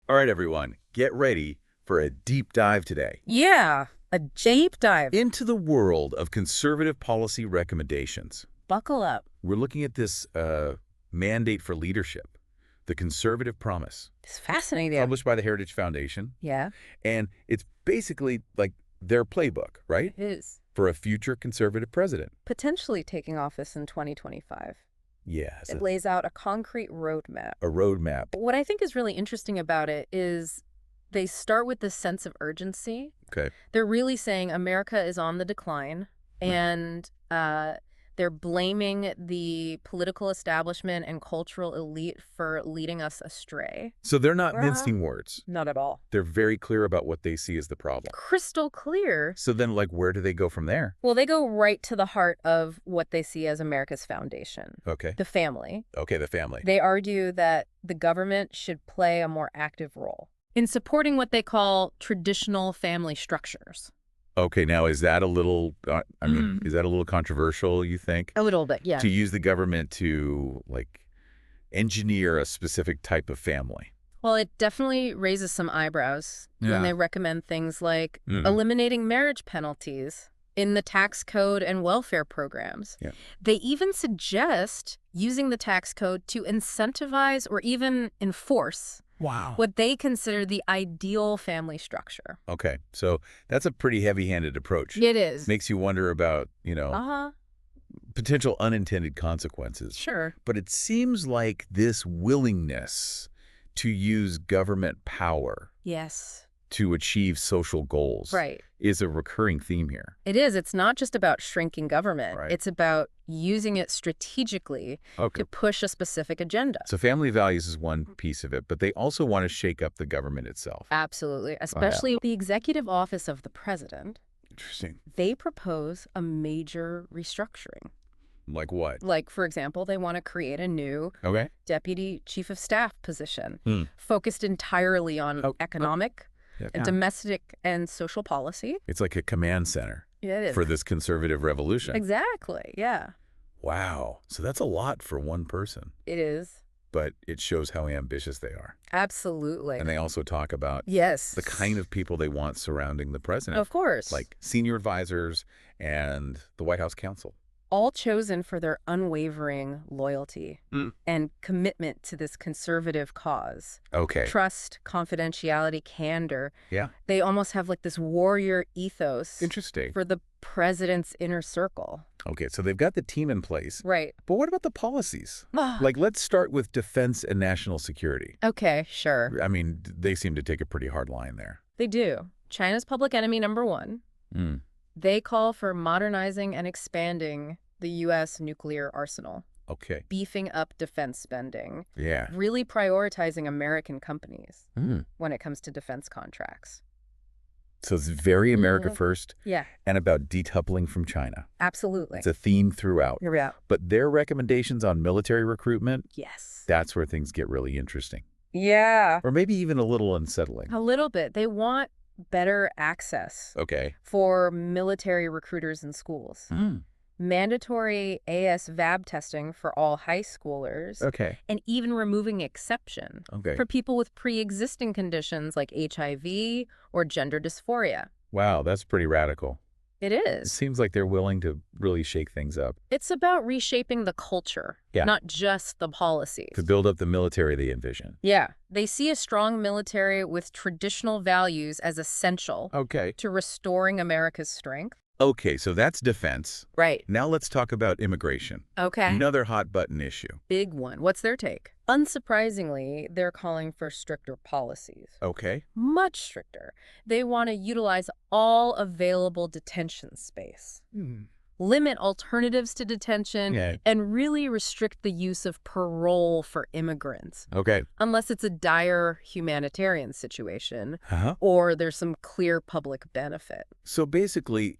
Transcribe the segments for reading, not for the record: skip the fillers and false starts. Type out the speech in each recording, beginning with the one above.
All right, everyone, get ready for a deep dive today Yeah, a deep dive. into the world of conservative policy recommendations. Buckle up. We're looking at this mandate for leadership, the Conservative Promise, It's fascinating. published by the Heritage Foundation. Yeah, And it's basically like their playbook, right, it is. for a future conservative president. Potentially taking office in 2025. Yeah, it's It lays out a concrete roadmap. a roadmap. What I think is really interesting about it is they start with this sense of urgency. Okay. They're really saying America is on the decline, and they're blaming the political establishment and cultural elite for leading us astray. So they're not Uh-huh. mincing words. Not at all. They're very clear about what they see as the problem. Crystal clear. So then, like, where do they go from there? Well, they go right to the heart of what they see as America's foundation, Okay. the family. Okay, the family. They argue that the government should play a more active role in supporting what they call traditional family structures. Okay, now is that a little, is that a little controversial, you think? A little bit, yeah. To use the government to, like, engineer a specific type of family? Well, it definitely raises some eyebrows Yeah. when they recommend things like Mhm. eliminating marriage penalties in the tax code and welfare programs. Yeah. They even suggest using the tax code to incentivize or even enforce Wow. what they consider the ideal family structure. Okay, so that's a pretty heavy-handed approach. It is. Makes you wonder about, Uh-huh. potential unintended consequences. Sure. But it seems like this willingness to use government power Yes. to achieve social goals Right. is a recurring theme here. It is. It's not just about shrinking government. Right. It's about using it strategically Okay. to push a specific agenda. So family values is one piece of it, but they also want to shake up the government itself. Absolutely. Especially the executive office of the president. Interesting. They propose a major restructuring. Like what? Like, for example, they want to create a new Okay. deputy chief of staff position Hmm. focused entirely on economic, Yeah. and domestic, and social policy. It's like a command center Yeah, it is. for this conservative revolution. Exactly. Yeah, Wow. So that's a lot for one person, it is. but it shows how ambitious they are. Absolutely. And they also talk about Yes. the kind of people they want surrounding the president. Of course. Like senior advisors and the White House counsel. all chosen for their unwavering loyalty and commitment to this conservative cause. Okay. Trust, confidentiality, candor. Yeah. They almost have like this warrior ethos Interesting. for the president's inner circle. Okay, so they've got the team in place. Right. But what about the policies? Like, let's start with defense and national security. Okay, sure. I mean, they seem to take a pretty hard line there. They do. China's public enemy number one. Mm. They call for modernizing and expanding the U.S. nuclear arsenal, Okay. beefing up defense spending, Yeah. really prioritizing American companies Mm. when it comes to defense contracts. So it's very America Mhm. first Yeah, and about decoupling from China. absolutely. It's a theme throughout. Here we are. But their recommendations on military recruitment, Yes. that's where things get really interesting. Yeah. Or maybe even a little unsettling. A little bit. They want better access Okay. for military recruiters in schools. Mm. Mandatory AS-VAB testing for all high schoolers, Okay. and even removing exception Okay. for people with pre-existing conditions like HIV or gender dysphoria. Wow, that's pretty radical. It It is. seems like they're willing to really shake things up. It's about reshaping the culture, Yeah. not just the policies. To build up the military they envision. Yeah. They see a strong military with traditional values as essential Okay. to restoring America's strength. Okay, so that's defense. Right. Now let's talk about immigration. Okay. Another hot button issue. Big one. What's their take? Unsurprisingly, they're calling for stricter policies. Okay. Much stricter. They want to utilize all available detention space, limit alternatives to detention, Yeah. and really restrict the use of parole for immigrants, Okay. unless it's a dire humanitarian situation Uh-huh. or there's some clear public benefit. So basically,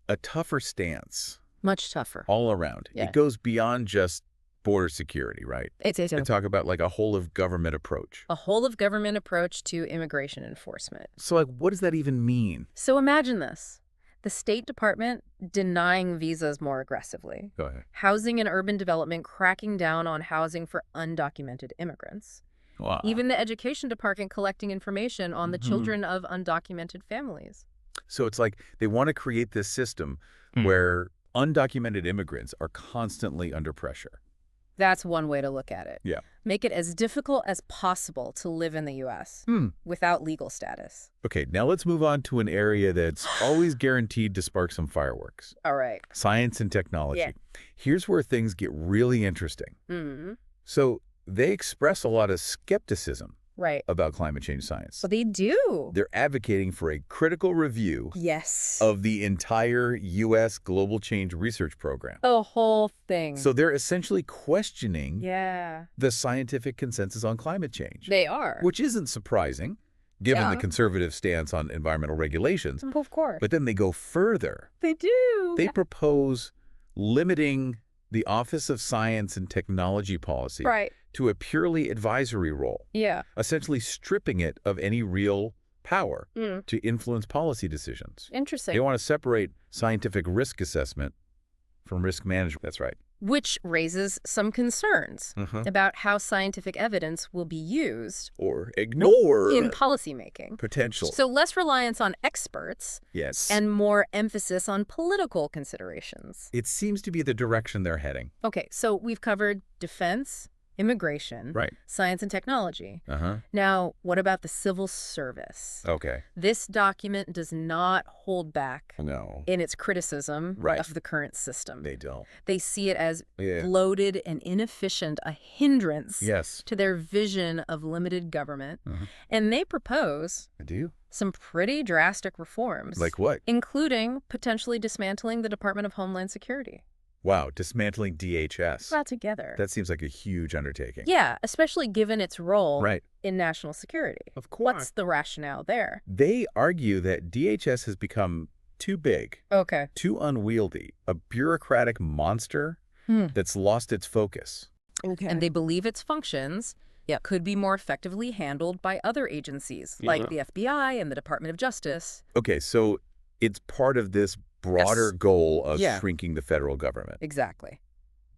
a tougher stance Much tougher. all around. Yeah. It goes beyond just border security, right? It's They talk about like a whole of government approach. a whole of government approach to immigration enforcement. So like, what does that even mean? So imagine this. The State Department denying visas more aggressively. Go ahead. Housing and Urban Development cracking down on housing for undocumented immigrants. Wow. Even the education department collecting information on the children of undocumented families. So it's like they want to create this system where undocumented immigrants are constantly under pressure. That's one way to look at it. Yeah. Make it as difficult as possible to live in the U.S. without legal status. Okay, now let's move on to an area that's always guaranteed to spark some fireworks. All right. Science and technology. Yeah. Here's where things get really interesting. So they express a lot of skepticism Right. about climate change science. But they do. They're advocating for a critical review Yes. of the entire U.S. global change research program. The whole thing. So they're essentially questioning yeah. the scientific consensus on climate change, They are. which isn't surprising given the conservative stance on environmental regulations. Of course. But then they go further. They do. They propose limiting the Office of Science and Technology Policy Right. to a purely advisory role, Yeah. essentially stripping it of any real power to influence policy decisions. Interesting. They want to separate scientific risk assessment from risk management. That's right. Which raises some concerns about how scientific evidence will be used Or ignore in policymaking. potential. So less reliance on experts Yes. and more emphasis on political considerations. It seems to be the direction they're heading. Okay, so we've covered defense, immigration, Right. science and technology. Uh-huh. Now, what about the civil service? Okay. This document does not hold back No, in its criticism Right. of the current system. they don't. They see it as Yeah. bloated and inefficient, a hindrance Yes. to their vision of limited government. And they propose I do. some pretty drastic reforms. Like what? Including potentially dismantling the Department of Homeland Security. Wow, dismantling DHS. Not together. That seems like a huge undertaking. Yeah, especially given its role Right. in national security. Of course. What's the rationale there? They argue that DHS has become too big, Okay. too unwieldy, a bureaucratic monster that's lost its focus. Okay. And they believe its functions could be more effectively handled by other agencies, like the FBI and the Department of Justice. Okay, so it's part of this broader goal of Yeah. shrinking the federal government. Exactly.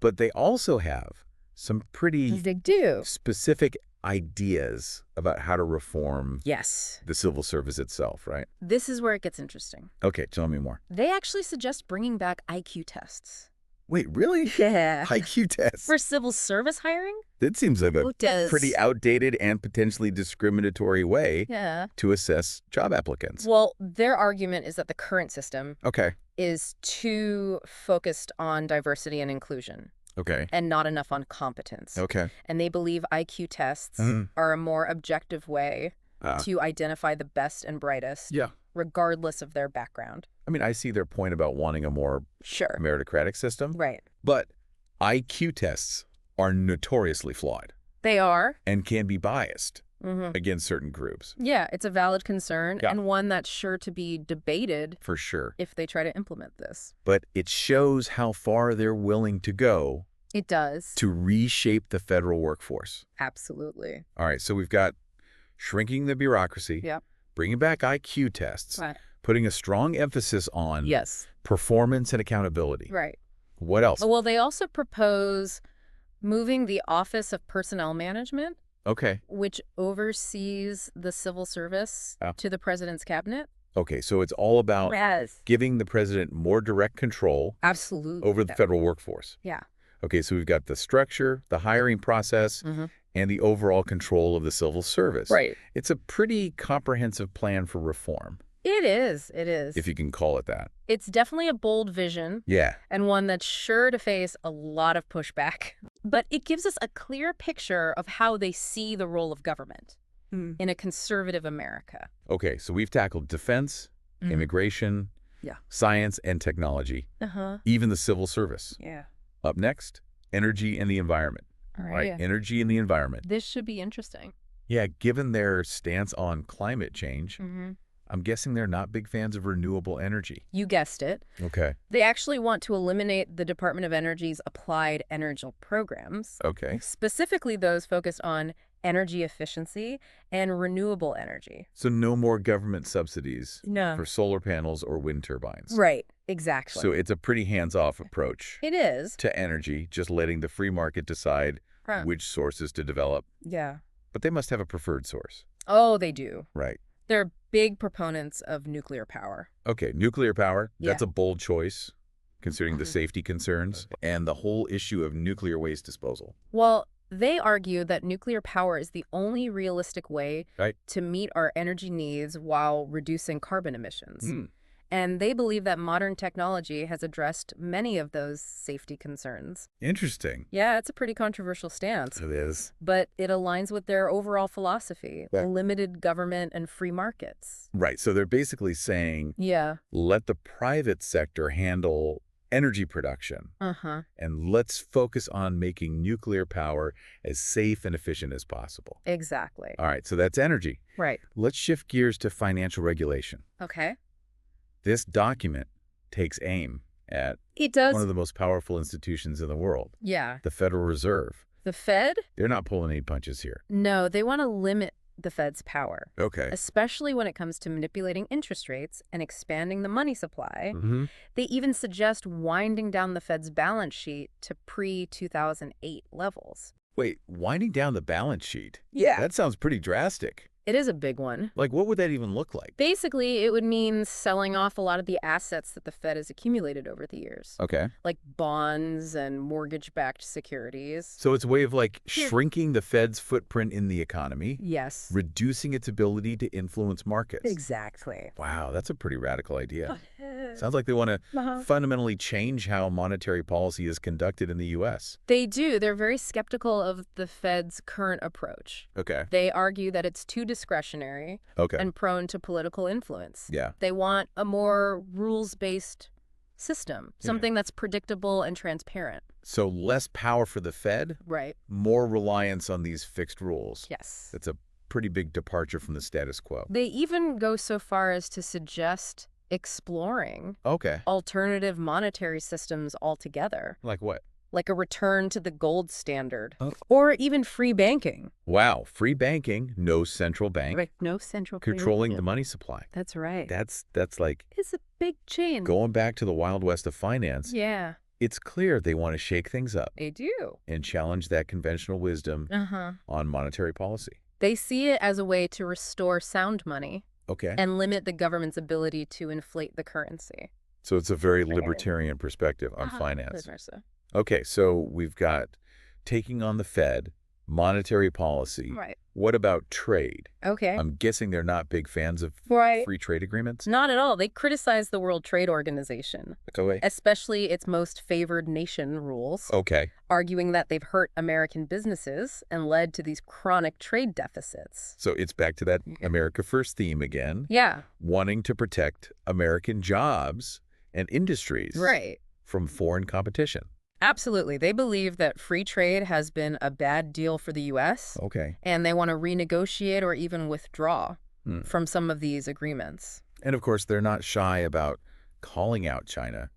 But they also have some pretty They do. specific ideas about how to reform Yes. the civil service itself, right? This is where it gets interesting. Okay, tell me more. They actually suggest bringing back IQ tests. Wait, really? Yeah. IQ tests? For civil service hiring? That seems like a Who does? pretty outdated and potentially discriminatory way Yeah. to assess job applicants. Well, their argument is that the current system Okay. is too focused on diversity and inclusion Okay. and not enough on competence. Okay. And they believe IQ tests Mhm. are a more objective way to identify the best and brightest, Yeah. regardless of their background. I mean, I see their point about wanting a more Sure. meritocratic system, Right. but IQ tests are notoriously flawed They are. and can be biased against certain groups. Yeah, it's a valid concern Yeah. and one that's sure to be debated For sure. if they try to implement this. But it shows how far they're willing to go It does. to reshape the federal workforce. Absolutely. All right, so we've got shrinking the bureaucracy, Yep. bringing back IQ tests, Right. putting a strong emphasis on Yes. performance and accountability. Right. What else? Well, they also propose moving the Office of Personnel Management, Okay. which oversees the civil service, to the president's cabinet. Okay, so it's all about Yes. giving the president more direct control Absolutely. over the federal workforce. Yeah. Okay, so we've got the structure, the hiring process, and the overall control of the civil service. Right. It's a pretty comprehensive plan for reform, It is. It is. if you can call it that. It's definitely a bold vision Yeah. and one that's sure to face a lot of pushback. But it gives us a clear picture of how they see the role of government in a conservative America. Okay, so we've tackled defense, immigration, science and technology, even the civil service. Yeah. Up next, energy and the environment. All Right, right. energy and the environment. This should be interesting. Yeah, given their stance on climate change, I'm guessing they're not big fans of renewable energy. You guessed it. Okay. They actually want to eliminate the Department of Energy's applied energy programs, Okay. specifically those focused on energy efficiency and renewable energy. So no more government subsidies No. for solar panels or wind turbines. Right, exactly. So it's a pretty hands-off approach It is. to energy, just letting the free market decide Huh. which sources to develop. Yeah. But they must have a preferred source. Oh, they do. Right. They're big proponents of nuclear power. Okay, nuclear power, Yeah. that's a bold choice, considering the safety concerns and the whole issue of nuclear waste disposal. Well, they argue that nuclear power is the only realistic way to meet our energy needs while reducing carbon emissions. And they believe that modern technology has addressed many of those safety concerns. Interesting. Yeah, it's a pretty controversial stance. It is. But it aligns with their overall philosophy, limited government and free markets. Right, so they're basically saying, let the private sector handle energy production. And let's focus on making nuclear power as safe and efficient as possible. Exactly. All right, so that's energy. Right. Let's shift gears to financial regulation. Okay. This document takes aim at one of the most powerful institutions in the world. Yeah. The Federal Reserve. The Fed? They're not pulling any punches here. No, they want to limit the Fed's power. Okay. Especially when it comes to manipulating interest rates and expanding the money supply. They even suggest winding down the Fed's balance sheet to pre-2008 levels. Wait, winding down the balance sheet? Yeah. That sounds pretty drastic. It is a big one. Like, what would that even look like? Basically, it would mean selling off a lot of the assets that the Fed has accumulated over the years. Okay. Like bonds and mortgage-backed securities. So it's a way of, like, shrinking the Fed's footprint in the economy. Yes. Reducing its ability to influence markets. Exactly. Wow, that's a pretty radical idea. Sounds like they want to fundamentally change how monetary policy is conducted in the U.S. They do. They're very skeptical of the Fed's current approach. Okay. They argue that it's too discretionary and prone to political influence. Yeah. They want a more rules-based system, something that's predictable and transparent. So less power for the Fed, more reliance on these fixed rules. Yes. That's a pretty big departure from the status quo. They even go so far as to suggest exploring alternative monetary systems altogether. Like what? Like a return to the gold standard. Or even free banking. Wow, free banking, no central bank. Right, no central bank. Controlling the money supply. That's right. That's like... It's a big change. Going back to the Wild West of finance. Yeah. It's clear they want to shake things up. They do. And challenge that conventional wisdom on monetary policy. They see it as a way to restore sound money. Okay. And limit the government's ability to inflate the currency. So it's a very libertarian perspective on finance. Okay, so we've got taking on the Fed, monetary policy. Right. What about trade? Okay. I'm guessing they're not big fans of free trade agreements? Not at all. They criticize the World Trade Organization. Okay. Especially its most favored nation rules. Okay. Arguing that they've hurt American businesses and led to these chronic trade deficits. So it's back to that America First theme again. Yeah. Wanting to protect American jobs and industries from foreign competition. Absolutely. They believe that free trade has been a bad deal for the U.S. Okay. And they want to renegotiate or even withdraw from some of these agreements. And of course, they're not shy about calling out China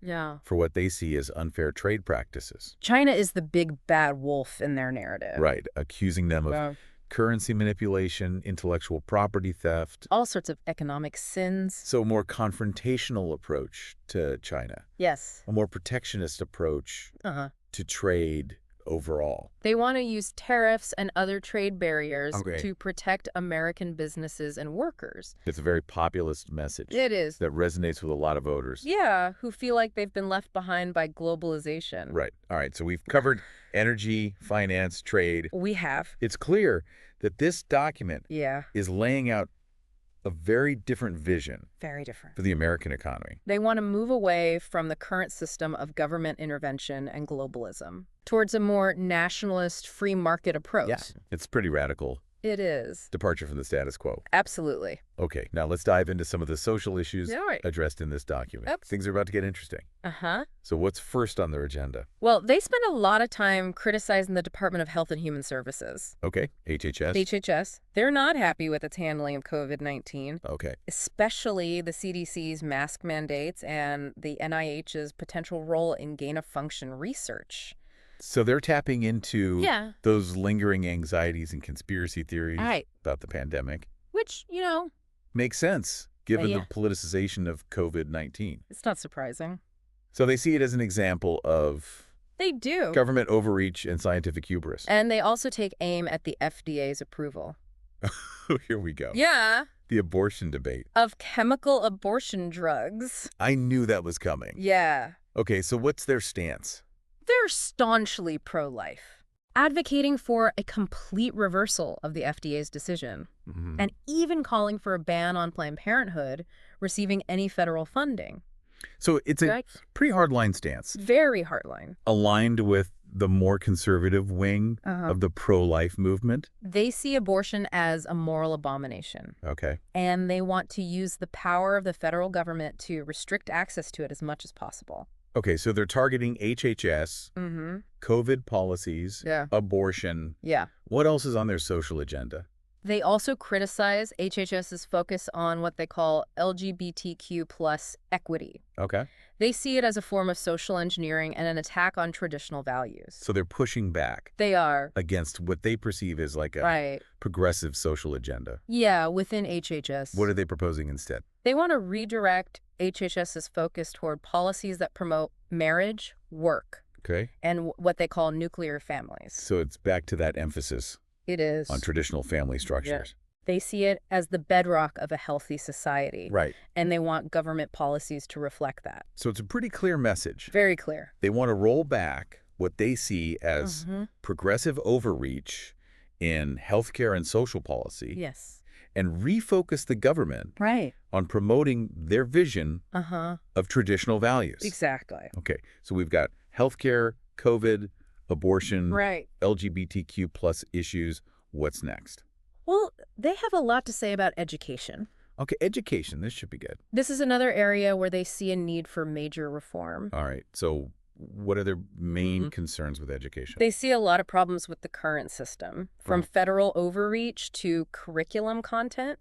for what they see as unfair trade practices. China is the big bad wolf in their narrative. Right. Accusing them of currency manipulation, intellectual property theft. All sorts of economic sins. So a more confrontational approach to China. Yes. A more protectionist approach to trade overall. They want to use tariffs and other trade barriers to protect American businesses and workers. It's a very populist message. It is. That resonates with a lot of voters. Yeah, who feel like they've been left behind by globalization. Right. All right, so we've covered energy, finance, trade. We have. It's clear that this document is laying out a very different vision. Very different. For the American economy. They want to move away from the current system of government intervention and globalism towards a more nationalist free market approach. Yeah, it's pretty radical. It is. Departure from the status quo. Absolutely. Okay, now let's dive into some of the social issues addressed in this document. Things are about to get interesting. So what's first on their agenda? Well, they spend a lot of time criticizing the Department of Health and Human Services. Okay, HHS. HHS. They're not happy with its handling of COVID-19. Okay. Especially the CDC's mask mandates and the NIH's potential role in gain-of-function research. So they're tapping into those lingering anxieties and conspiracy theories about the pandemic. Which, you know, makes sense, given the politicization of COVID-19. It's not surprising. So they see it as an example of They do. Government overreach and scientific hubris. And they also take aim at the FDA's approval. Here we go. Yeah. The abortion debate. Of chemical abortion drugs. I knew that was coming. Yeah. Okay, so what's their stance? They're staunchly pro-life, advocating for a complete reversal of the FDA's decision, and even calling for a ban on Planned Parenthood receiving any federal funding. So it's a pretty hardline stance. Very hardline. Aligned with the more conservative wing of the pro-life movement? They see abortion as a moral abomination. Okay. And they want to use the power of the federal government to restrict access to it as much as possible. Okay, so they're targeting HHS, COVID policies, abortion. Yeah. What else is on their social agenda? They also criticize HHS's focus on what they call LGBTQ plus equity. Okay. They see it as a form of social engineering and an attack on traditional values. So they're pushing back. They are. Against what they perceive as like a progressive social agenda. Yeah, within HHS. What are they proposing instead? They want to redirect HHS's focus toward policies that promote marriage, work, and what they call nuclear families. So it's back to that emphasis. It is. On traditional family structures. Yeah. They see it as the bedrock of a healthy society. Right. And they want government policies to reflect that. So it's a pretty clear message. Very clear. They want to roll back what they see as progressive overreach in healthcare and social policy. Yes. And refocus the government on promoting their vision of traditional values. Exactly. Okay. So we've got healthcare, COVID, abortion, LGBTQ plus issues. What's next? Well, they have a lot to say about education. Okay, education. This should be good. This is another area where they see a need for major reform. All right. So what are their main concerns with education? They see a lot of problems with the current system, from federal overreach to curriculum content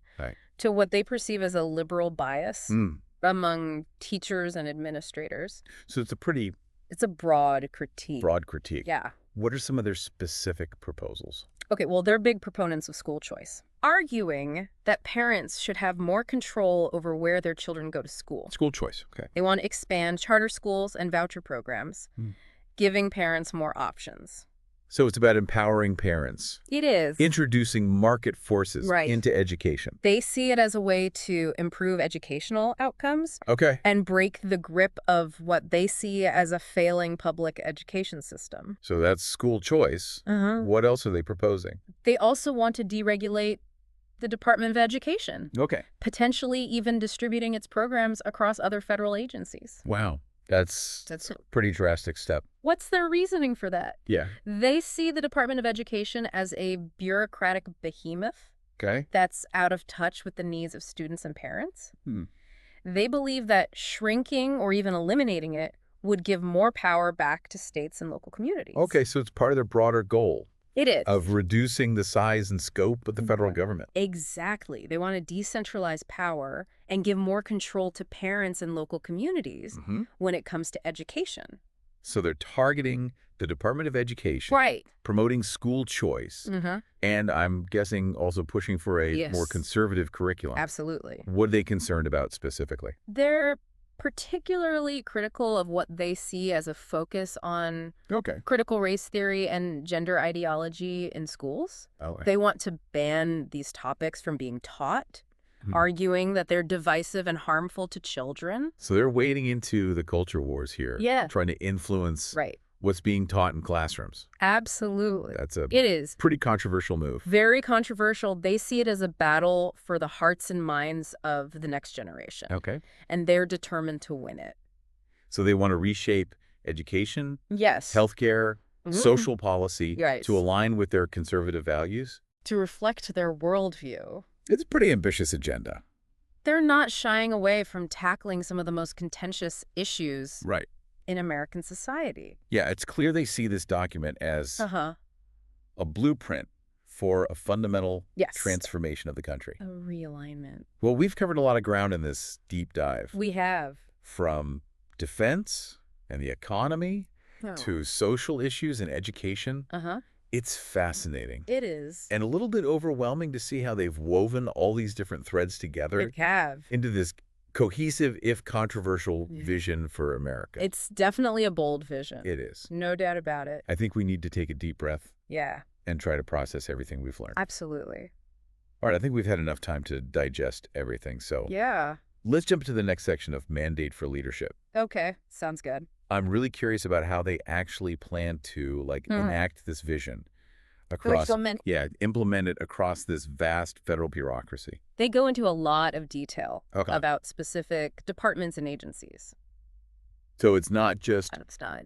to what they perceive as a liberal bias among teachers and administrators. So it's a broad critique. Broad critique. Yeah. What are some of their specific proposals? Okay, well, they're big proponents of school choice, arguing that parents should have more control over where their children go to school. School choice, okay. They want to expand charter schools and voucher programs, giving parents more options. So it's about empowering parents. It is. Introducing market forces into education. They see it as a way to improve educational outcomes and break the grip of what they see as a failing public education system. So that's school choice. What else are they proposing? They also want to deregulate the Department of Education. Okay. Potentially even distributing its programs across other federal agencies. Wow. That's a pretty drastic step. What's their reasoning for that? Yeah. They see the Department of Education as a bureaucratic behemoth that's out of touch with the needs of students and parents. They believe that shrinking or even eliminating it would give more power back to states and local communities. Okay, so it's part of their broader goal. It is. Of reducing the size and scope of the federal government. Exactly. They want to decentralize power and give more control to parents and local communities when it comes to education. So they're targeting the Department of Education. Right. Promoting school choice. And I'm guessing also pushing for a more conservative curriculum. Absolutely. What are they concerned about specifically? They're particularly critical of what they see as a focus on critical race theory and gender ideology in schools. They want to ban these topics from being taught, arguing that they're divisive and harmful to children. So they're wading into the culture wars here, trying to influence what's being taught in classrooms. Absolutely. It is pretty controversial move. Very controversial. They see it as a battle for the hearts and minds of the next generation. Okay. And they're determined to win it. So they want to reshape education, yes, healthcare, social policy to align with their conservative values? To reflect their worldview. It's a pretty ambitious agenda. They're not shying away from tackling some of the most contentious issues in American society. Yeah, it's clear they see this document as a blueprint for a fundamental transformation of the country. A realignment. Well, we've covered a lot of ground in this deep dive. We have. From defense and the economy to social issues and education. It's fascinating. It is. And a little bit overwhelming to see how they've woven all these different threads together into this cohesive, if controversial, vision for America. It's definitely a bold vision. It is. No doubt about it. I think we need to take a deep breath. Yeah. And try to process everything we've learned. Absolutely. All right, I think we've had enough time to digest everything, so yeah. Let's jump to the next section of mandate for leadership. Okay, sounds good. I'm really curious about how they actually plan to enact this vision across, implement it across this vast federal bureaucracy. They go into a lot of detail about specific departments and agencies. So it's not just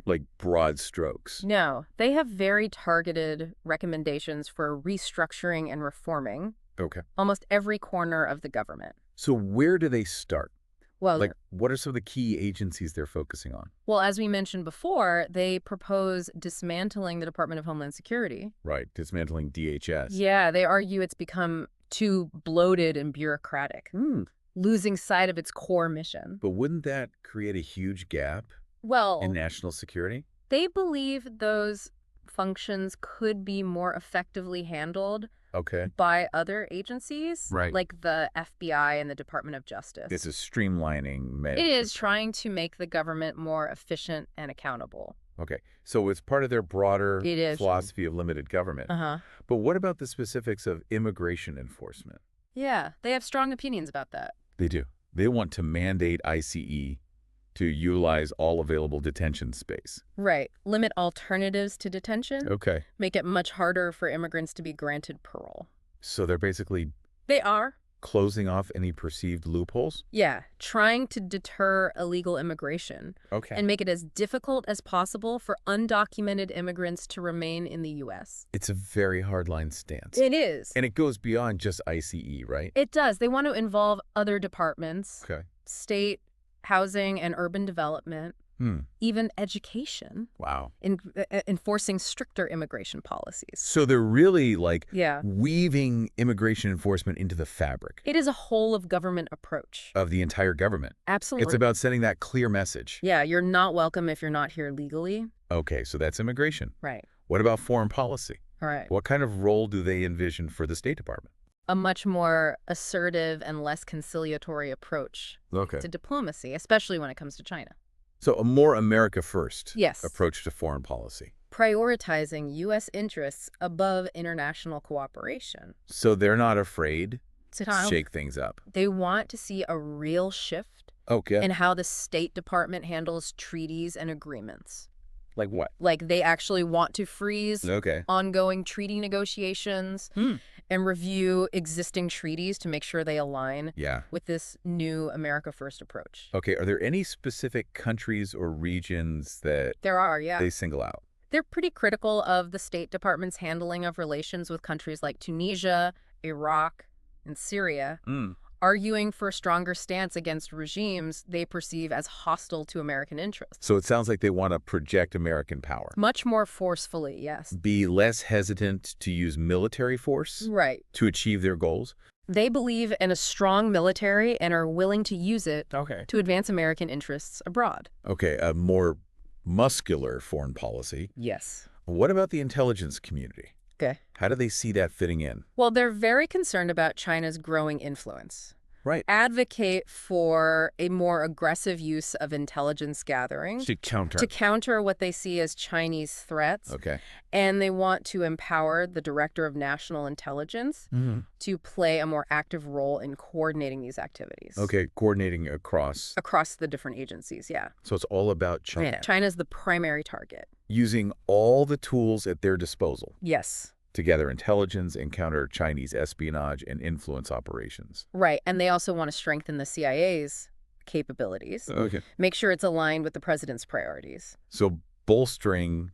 like broad strokes. No, they have very targeted recommendations for restructuring and reforming almost every corner of the government. So where do they start? Well, what are some of the key agencies they're focusing on? Well, as we mentioned before, they propose dismantling the Department of Homeland Security. Right, dismantling DHS. Yeah, they argue it's become too bloated and bureaucratic, losing sight of its core mission. But wouldn't that create a huge gap in national security? They believe those functions could be more effectively handled by other agencies, like the FBI and the Department of Justice. This is streamlining measures. It is trying to make the government more efficient and accountable. Okay, so it's part of their broader philosophy of limited government. But what about the specifics of immigration enforcement? Yeah, they have strong opinions about that. They do. They want to mandate ICE to utilize all available detention space. Right. Limit alternatives to detention. Make it much harder for immigrants to be granted parole. So they're basically... They are. Closing off any perceived loopholes? Yeah. Trying to deter illegal immigration. And make it as difficult as possible for undocumented immigrants to remain in the U.S. It's a very hardline stance. It is. And it goes beyond just ICE, right? It does. They want to involve other departments. State, housing and urban development, even education. Wow. Enforcing stricter immigration policies. So they're really weaving immigration enforcement into the fabric. It is a whole of government approach. Of the entire government. Absolutely. It's about sending that clear message. Yeah, you're not welcome if you're not here legally. Okay, so that's immigration. Right. What about foreign policy? All right. What kind of role do they envision for the State Department? A much more assertive and less conciliatory approach to diplomacy, especially when it comes to China. So a more America first Yes. approach to foreign policy. Prioritizing U.S. interests above international cooperation. So they're not afraid to shake things up. They want to see a real shift in how the State Department handles treaties and agreements. Like what? Like they actually want to freeze ongoing treaty negotiations and review existing treaties to make sure they align with this new America First approach. Okay, are there any specific countries or regions that they single out? They're pretty critical of the State Department's handling of relations with countries like Tunisia, Iraq, and Syria, arguing for a stronger stance against regimes they perceive as hostile to American interests. So it sounds like they want to project American power. Much more forcefully, yes. Be less hesitant to use military force to achieve their goals. They believe in a strong military and are willing to use it to advance American interests abroad. Okay, a more muscular foreign policy. Yes. What about the intelligence community? Okay. How do they see that fitting in? Well, they're very concerned about China's growing influence. Right. Advocate for a more aggressive use of intelligence gathering. To counter what they see as Chinese threats. And they want to empower the Director of National Intelligence to play a more active role in coordinating these activities. Okay, coordinating across the different agencies, yeah. So it's all about China. Yeah, China's the primary target. Using all the tools at their disposal. Yes. To gather intelligence and counter Chinese espionage and influence operations. Right, and they also want to strengthen the CIA's capabilities. Make sure it's aligned with the president's priorities. So bolstering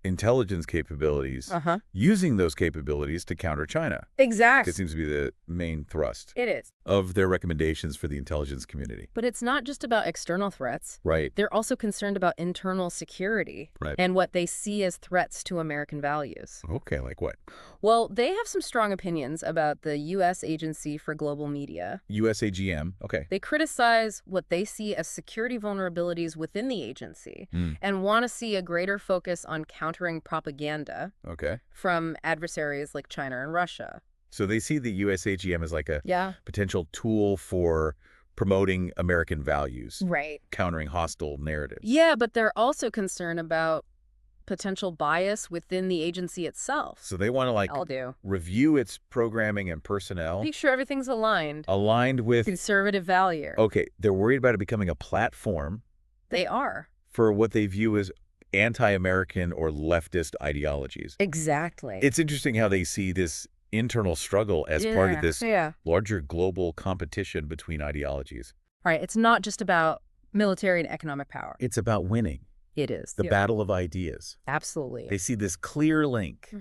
intelligence capabilities, using those capabilities to counter China. Exactly. It seems to be the main thrust. It is. Of their recommendations for the intelligence community. But it's not just about external threats. Right. They're also concerned about internal security and what they see as threats to American values. Okay, like what? Well, they have some strong opinions about the U.S. Agency for Global Media. USAGM, okay. They criticize what they see as security vulnerabilities within the agency and want to see a greater focus on countering propaganda from adversaries like China and Russia. So they see the USAGM as like a potential tool for promoting American values, Right. countering hostile narratives. Yeah, but they're also concerned about potential bias within the agency itself. So they want to I'll do. review its programming and personnel. Make sure everything's aligned. Aligned with Conservative value. Okay, they're worried about it becoming a platform. They are. For what they view as anti-American or leftist ideologies. Exactly. It's interesting how they see this internal struggle as part of this larger global competition between ideologies. Right. It's not just about military and economic power. It's about winning. It is. The battle of ideas. Absolutely. They see this clear link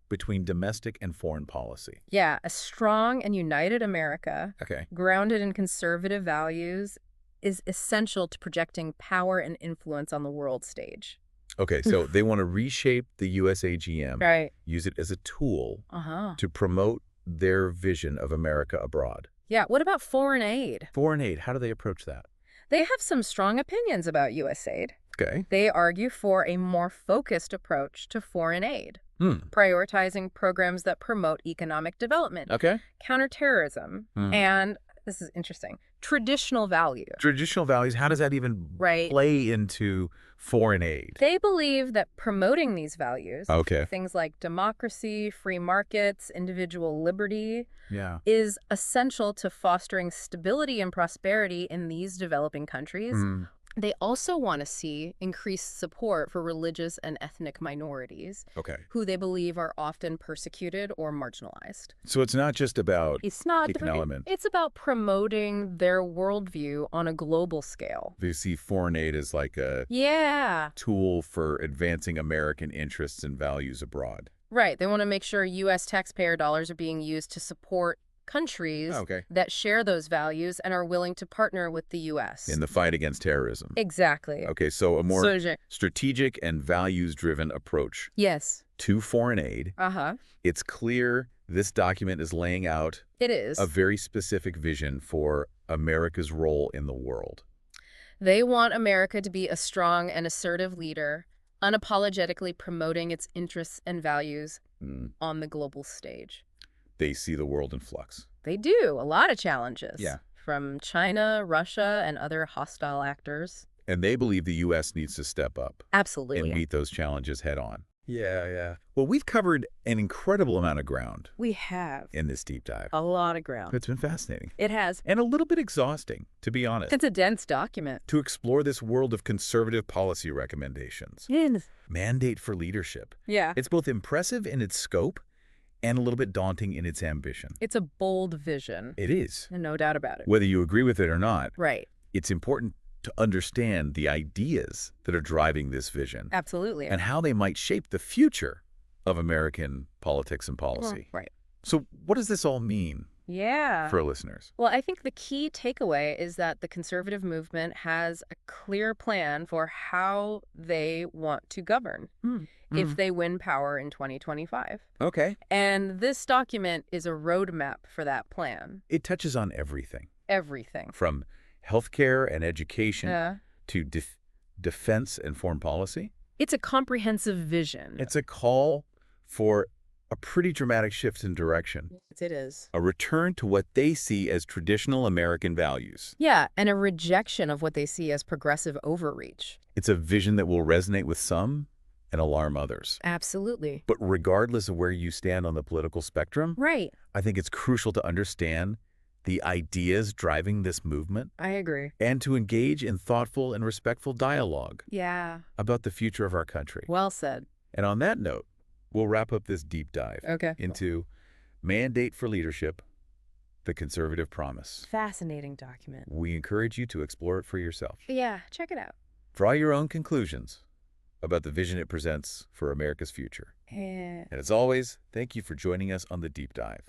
between domestic and foreign policy. Yeah, a strong and united America, grounded in conservative values, is essential to projecting power and influence on the world stage. Okay, so they want to reshape the USAGM, use it as a tool to promote their vision of America abroad. Yeah, what about foreign aid? Foreign aid, how do they approach that? They have some strong opinions about U.S. aid. Okay. They argue for a more focused approach to foreign aid, prioritizing programs that promote economic development, counterterrorism, and, this is interesting, traditional values. Traditional values, how does that even play into foreign aid? They believe that promoting these values, things like democracy, free markets, individual liberty, is essential to fostering stability and prosperity in these developing countries. They also want to see increased support for religious and ethnic minorities who they believe are often persecuted or marginalized. So it's not just about economic. It's about promoting their worldview on a global scale. They see foreign aid as like a tool for advancing American interests and values abroad. Right. They want to make sure U.S. taxpayer dollars are being used to support countries that share those values and are willing to partner with the U.S. in the fight against terrorism. Exactly. Okay, so a more strategic and values-driven approach to foreign aid. It's clear this document is laying out a very specific vision for America's role in the world. They want America to be a strong and assertive leader, unapologetically promoting its interests and values on the global stage. They see the world in flux. They do. A lot of challenges. From China, Russia, and other hostile actors. And they believe the U.S. needs to step up. Absolutely. And meet those challenges head on. Well, we've covered an incredible amount of ground. We have. In this deep dive. A lot of ground. It's been fascinating. It has. And a little bit exhausting, to be honest. It's a dense document. To explore this world of conservative policy recommendations. Mandate for leadership. It's both impressive in its scope and a little bit daunting in its ambition. It's a bold vision. It is. No doubt about it. Whether you agree with it or not. Right. It's important to understand the ideas that are driving this vision. Absolutely. And how they might shape the future of American politics and policy. Right. So what does this all mean for listeners? Well, I think the key takeaway is that the conservative movement has a clear plan for how they want to govern if they win power in 2025. And this document is a roadmap for that plan. It touches on everything. Everything. From healthcare and education to defense and foreign policy. It's a comprehensive vision. It's a call for a pretty dramatic shift in direction. Yes, it is. A return to what they see as traditional American values. Yeah, and a rejection of what they see as progressive overreach. It's a vision that will resonate with some and alarm others. Absolutely. But regardless of where you stand on the political spectrum, I think it's crucial to understand the ideas driving this movement. I agree. And to engage in thoughtful and respectful dialogue about the future of our country. Well said. And on that note, we'll wrap up this deep dive into Mandate for Leadership, the Conservative Promise. Fascinating document. We encourage you to explore it for yourself. Yeah, check it out. Draw your own conclusions about the vision it presents for America's future. And as always, thank you for joining us on the Deep Dive.